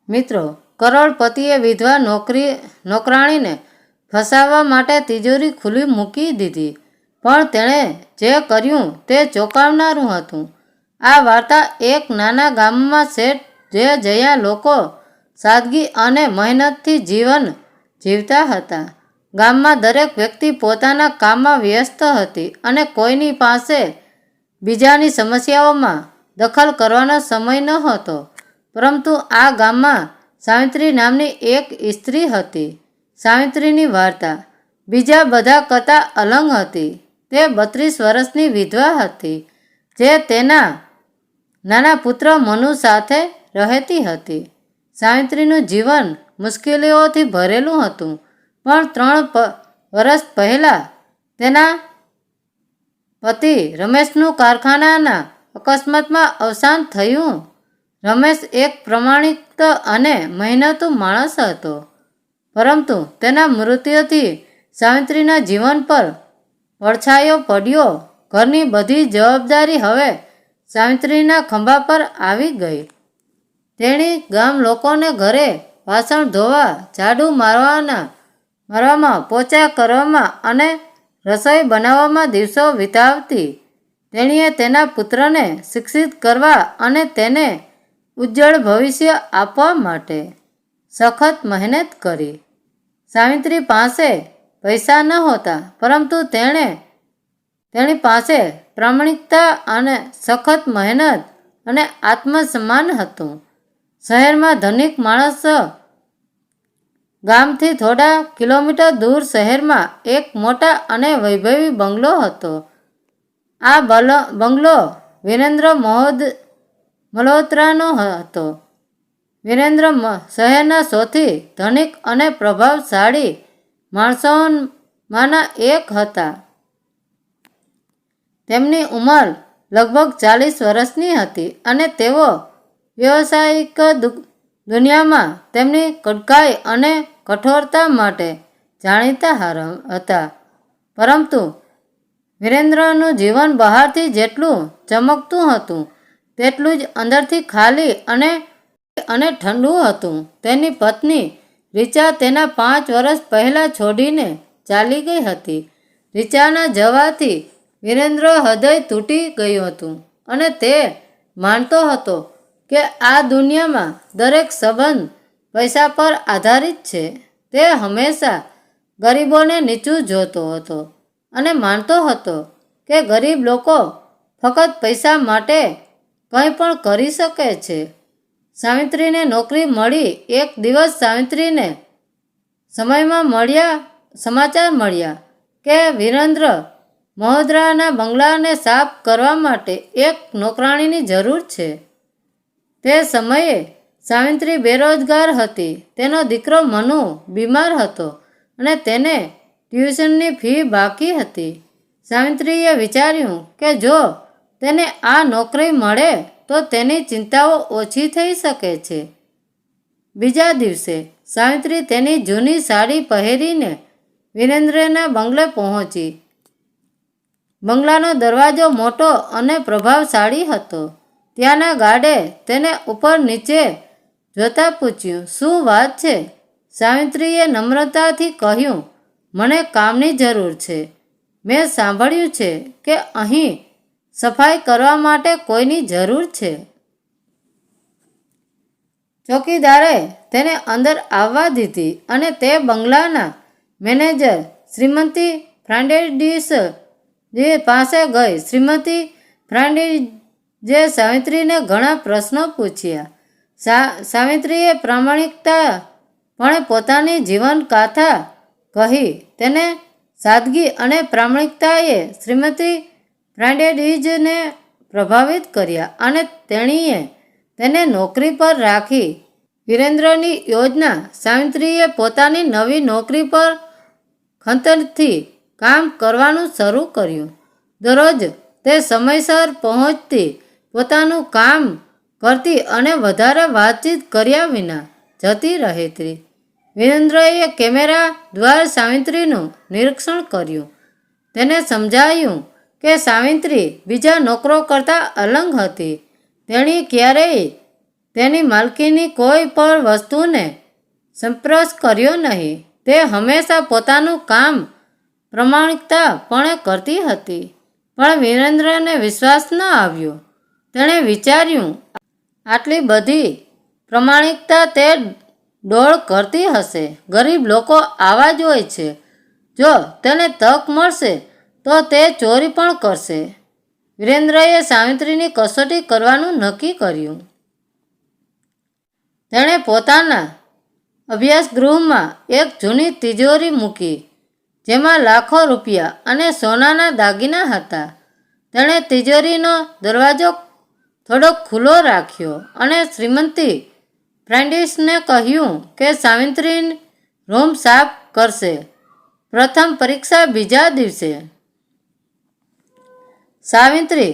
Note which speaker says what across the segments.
Speaker 1: મિત્રો, કરોડપતિએ વિધવા નોકરાણીને ફસાવવા માટે તિજોરી ખુલ્લી મૂકી દીધી, પણ તેણે જે કર્યું તે ચોંકાવનારું હતું. આ વાર્તા એક નાના ગામમાં શેઠ જ્યાં લોકો સાદગી અને મહેનતથી જીવન જીવતા હતા. ગામમાં દરેક વ્યક્તિ પોતાના કામમાં વ્યસ્ત હતી અને કોઈની પાસે બીજાની સમસ્યાઓમાં દખલ કરવાનો સમય ન હતો. પરંતુ આ ગામમાં સાવિત્રી નામની એક સ્ત્રી હતી. સાવિત્રીની વાર્તા બીજા બધા કરતાં અલગ હતી. તે 32 વર્ષની વિધવા હતી જે તેના નાના પુત્ર મનુ સાથે રહેતી હતી. સાવિત્રીનું જીવન મુશ્કેલીઓથી ભરેલું હતું, પણ 3 વર્ષ પહેલાં તેના પતિ રમેશનું કારખાનાના અકસ્માતમાં અવસાન થયું. રમેશ એક પ્રમાણિક અને મહેનતુ માણસ હતો, પરંતુ તેના મૃત્યુથી સાવિત્રીના જીવન પર પડછાયો પડ્યો. ઘરની બધી જવાબદારી હવે સાવિત્રીના ખંભા પર આવી ગઈ. તેણી ગામ લોકોને ઘરે વાસણ ધોવા, ઝાડુ મારવામાં, પોચા કરવામાં અને રસોઈ બનાવવામાં દિવસો વિતાવતી. તેણીએ તેના પુત્રને શિક્ષિત કરવા અને તેને ઉજ્જવળ ભવિષ્ય આપવા માટે સખત મહેનત કરી. સાવિત્રી પાસે પૈસા નહોતા, પરંતુ તેણી પાસે પ્રામાણિકતા અને સખત મહેનત અને આત્મસન્માન હતું. શહેરમાં ધનિક માણસ ગામથી થોડા કિલોમીટર દૂર શહેરમાં એક મોટા અને વૈભવી બંગલો હતો. આ બંગલો વિરેન્દ્ર મલ્હોત્રાનો હતો. વિરેન્દ્ર શહેરના સૌથી ધનિક અને પ્રભાવશાળી માણસોમાંના એક હતા. તેમની ઉંમર લગભગ 40 વર્ષની હતી અને તેઓ વ્યવસાયિક દુનિયામાં તેમની કડકાઈ અને કઠોરતા માટે જાણીતા હતા. પરંતુ વિરેન્દ્રનું જીવન બહારથી જેટલું ચમકતું હતું, તેટલું જ અંદરથી ખાલી અને ઠંડુ હતું. તેની પત્ની રીચા તેના 5 વર્ષ પહેલાં છોડીને ચાલી ગઈ હતી. રીચાના જવાથી વિરેન્દ્ર હૃદય તૂટી ગયું હતું અને તે માનતો હતો કે આ દુનિયામાં દરેક સંબંધ પૈસા પર આધારિત છે. તે હંમેશા ગરીબોને નીચું જોતો હતો અને માનતો હતો કે ગરીબ લોકો ફક્ત પૈસા માટે કંઈ પણ કરી શકે છે. સાવિત્રીને નોકરી મળી. એક દિવસ સાવિત્રીને સમાચાર મળ્યા કે વિરેન્દ્ર મલ્હોત્રાના બંગલાને સાફ કરવા માટે એક નોકરાણીની જરૂર છે. તે સમયે સાવિત્રી બેરોજગાર હતી. તેનો દીકરો મનુ બીમાર હતો અને તેને ટ્યુશનની ફી બાકી હતી. સાવિત્રીએ વિચાર્યું કે જો તેને આ નોકરી મળે તો તેની ચિંતાઓ ઓછી થઈ શકે છે. બીજા દિવસે સાવિત્રી તેની જૂની સાડી પહેરીને વિરેન્દ્રના બંગલે પહોંચી. બંગલાનો દરવાજો મોટો અને પ્રભાવશાળી હતો. ત્યાંના ગાર્ડે તેને ઉપર નીચે જોતા પૂછ્યું, શું વાત છે? સાવિત્રીએ નમ્રતાથી કહ્યું, મને કામની જરૂર છે. મેં સાંભળ્યું છે કે અહીં સફાઈ કરવા માટે કોઈની જરૂર છે. ચોકીદારે તેને અંદર આવવા દીધી અને તે બંગલાના મેનેજર શ્રીમતી ફર્નાન્ડીસ પાસે ગઈ. શ્રીમતી ફર્નાન્ડીસે સાવિત્રીને ઘણા પ્રશ્નો પૂછ્યા. સાવિત્રીએ પ્રામાણિકપણે પોતાની જીવનગાથા કહી. તેને સાદગી અને પ્રામાણિકતાએ શ્રીમતી ફર્નાન્ડીઝને પ્રભાવિત કર્યા અને તેણીએ તેને નોકરી પર રાખી. વિરેન્દ્રની યોજના સાવિત્રીએ પોતાની નવી નોકરી પર ખંતથી કામ કરવાનું શરૂ કર્યું. દરરોજ તે સમયસર પહોંચતી, પોતાનું કામ કરતી અને વધારે વાતચીત કર્યા વિના જતી રહેતી. વિરેન્દ્રએ કેમેરા દ્વારા સાવિત્રીનું નિરીક્ષણ કર્યું. તેને સમજાયું કે સાવિત્રી બીજા નોકરો કરતાં અલગ હતી. તેણી ક્યારેય તેની માલકીની કોઈ પણ વસ્તુને સ્પર્શ કર્યો નહીં. તે હંમેશા પોતાનું કામ પ્રામાણિકતાપણે કરતી હતી. પણ વિરેન્દ્રને વિશ્વાસ ન આવ્યો. તેણે વિચાર્યું, આટલી બધી પ્રામાણિકતા તે ડોળ કરતી હશે. ગરીબ લોકો આવા જ હોય છે. જો તેને તક મળશે તો તે ચોરી પણ કરશે. વિરેન્દ્રએ સાવિત્રીની કસોટી કરવાનું નક્કી કર્યું. તેણે પોતાના અભ્યાસગૃહમાં એક જૂની તિજોરી મૂકી જેમાં લાખો રૂપિયા અને સોનાના દાગીના હતા. તેણે તિજોરીનો દરવાજો થોડો ખુલ્લો રાખ્યો અને શ્રીમતી પ્રેન્ટિસને કહ્યું કે સાવિત્રી રૂમ સાફ કરશે. પ્રથમ પરીક્ષા બીજા દિવસે સાવિત્રી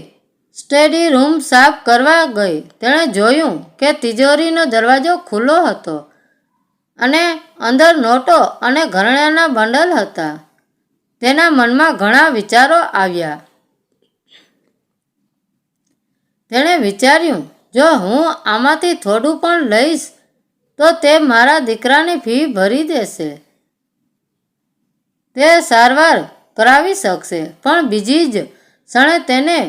Speaker 1: સ્ટડી રૂમ સાફ કરવા ગઈ. તેણે જોયું કે તિજોરીનો દરવાજો ખુલ્લો હતો અને અંદર નોટો અને ઘરેણાંના બંડલ હતા. તેના મનમાં ઘણા વિચારો આવ્યા. તેણે વિચાર્યું, જો હું આમાંથી થોડું પણ લઈશ તો તે મારા દીકરાની ફી ભરી દેશે. તે સારવાર કરાવી શકશે. પણ બીજી જ ક્ષણે તેને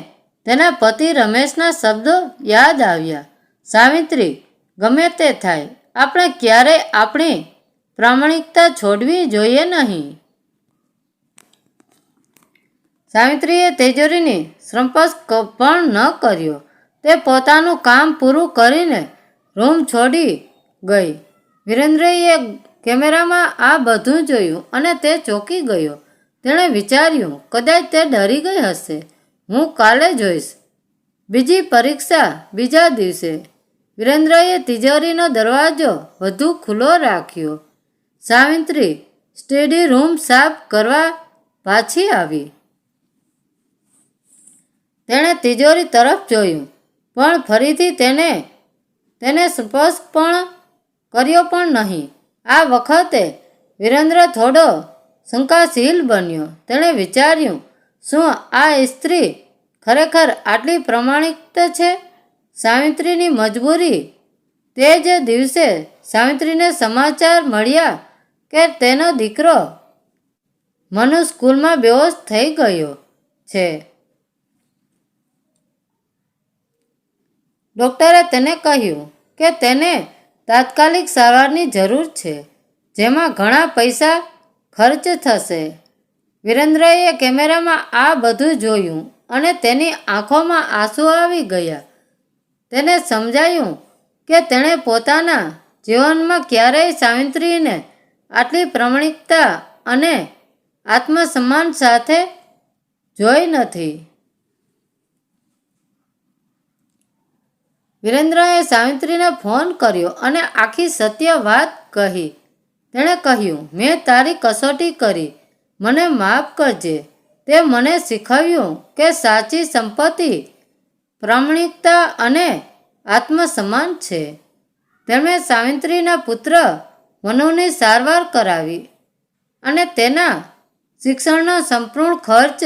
Speaker 1: તેના પતિ રમેશના શબ્દો યાદ આવ્યા. સાવિત્રી, ગમે તે થાય, આપણે ક્યારેય આપણી પ્રામાણિકતા છોડવી જોઈએ નહીં. સાવિત્રીએ તિજોરીની સ્પર્શ પણ ન કર્યો. તે પોતાનું કામ પૂરું કરીને રૂમ છોડી ગઈ. વિરેન્દ્રએ કેમેરામાં આ બધું જોયું અને તે ચોંકી ગયો. તેણે વિચાર્યું, કદાચ તે ડરી ગઈ હશે. હું કાલે જોઈશ. બીજી પરીક્ષા બીજા દિવસે વિરેન્દ્રએ તિજોરીનો દરવાજો વધુ ખુલ્લો રાખ્યો. સાવિત્રી સ્ટડી રૂમ સાફ કરવા પાછી આવી. તેણે તિજોરી તરફ જોયું પણ ફરીથી તેને સ્પર્શ પણ કર્યો પણ નહીં. આ વખતે વિરેન્દ્ર થોડો શંકાશીલ બન્યો. તેણે વિચાર્યું, શું આ સ્ત્રી ખરેખર આટલી પ્રામાણિક છે? સાવિત્રીની મજબૂરી. તે જ દિવસે સાવિત્રીને સમાચાર મળ્યા કે તેનો દીકરો મનુ સ્કૂલમાં બેહોશ થઈ ગયો છે. ડૉક્ટરે તેને કહ્યું કે તેને તાત્કાલિક સારવારની જરૂર છે, જેમાં ઘણા પૈસા ખર્ચ થશે. વિરેન્દ્રએ કેમેરામાં આ બધું જોયું અને તેની આંખોમાં આંસુ આવી ગયા. તેને સમજાયું કે તેણે પોતાના જીવનમાં ક્યારેય સાવિત્રીને આટલી પ્રામાણિકતા અને આત્મસન્માન સાથે જોઈ નથી. વિરેન્દ્રએ સાવિત્રીને ફોન કર્યો અને આખી સત્ય વાત કહી. તેણે કહ્યું, મેં તારી કસોટી કરી. મને માફ કરજે. તે મને શીખવ્યું કે સાચી સંપત્તિ પ્રામાણિકતા અને આત્મસન્માન છે. તેમણે સાવિત્રીના પુત્ર મનુની સારવાર કરાવી અને તેના શિક્ષણનો સંપૂર્ણ ખર્ચ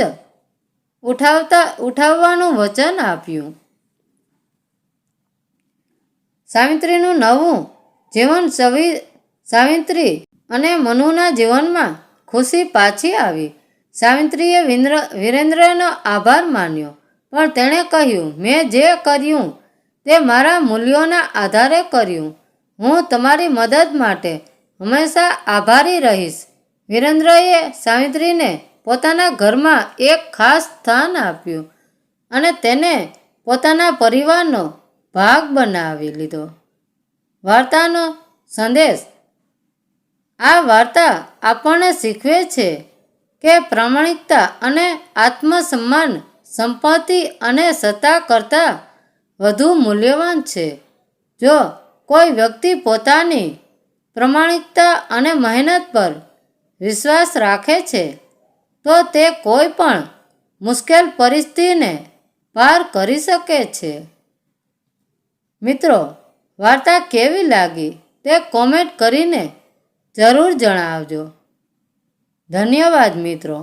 Speaker 1: ઉઠાવવાનું વચન આપ્યું. સાવિત્રીનું નવું જીવન. સાવિત્રી અને મનુના જીવનમાં ખુશી પાછી આવી. સાવિત્રીએ વિરેન્દ્રનો આભાર માન્યો પણ તેણે કહ્યું, મેં જે કર્યું તે મારા મૂલ્યોના આધારે કર્યું. હું તમારી મદદ માટે હંમેશા આભારી રહીશ. વિરેન્દ્રએ સાવિત્રીને પોતાના ઘરમાં એક ખાસ સ્થાન આપ્યું અને તેને પોતાના પરિવારનો ભાગ બનાવી લીધો. વાર્તાનો સંદેશ. આ વાર્તા આપણને શીખવે છે કે પ્રામાણિકતા અને આત્મસન્માન સંપત્તિ અને સત્તા કરતાં વધુ મૂલ્યવાન છે. જો કોઈ વ્યક્તિ પોતાની પ્રામાણિકતા અને મહેનત પર વિશ્વાસ રાખે છે તો તે કોઈ પણ મુશ્કેલ પરિસ્થિતિને પાર કરી શકે છે. મિત્રો, વાર્તા કેવી લાગી તે કોમેન્ટ કરીને જરૂર જણાવજો. ધન્યવાદ મિત્રો.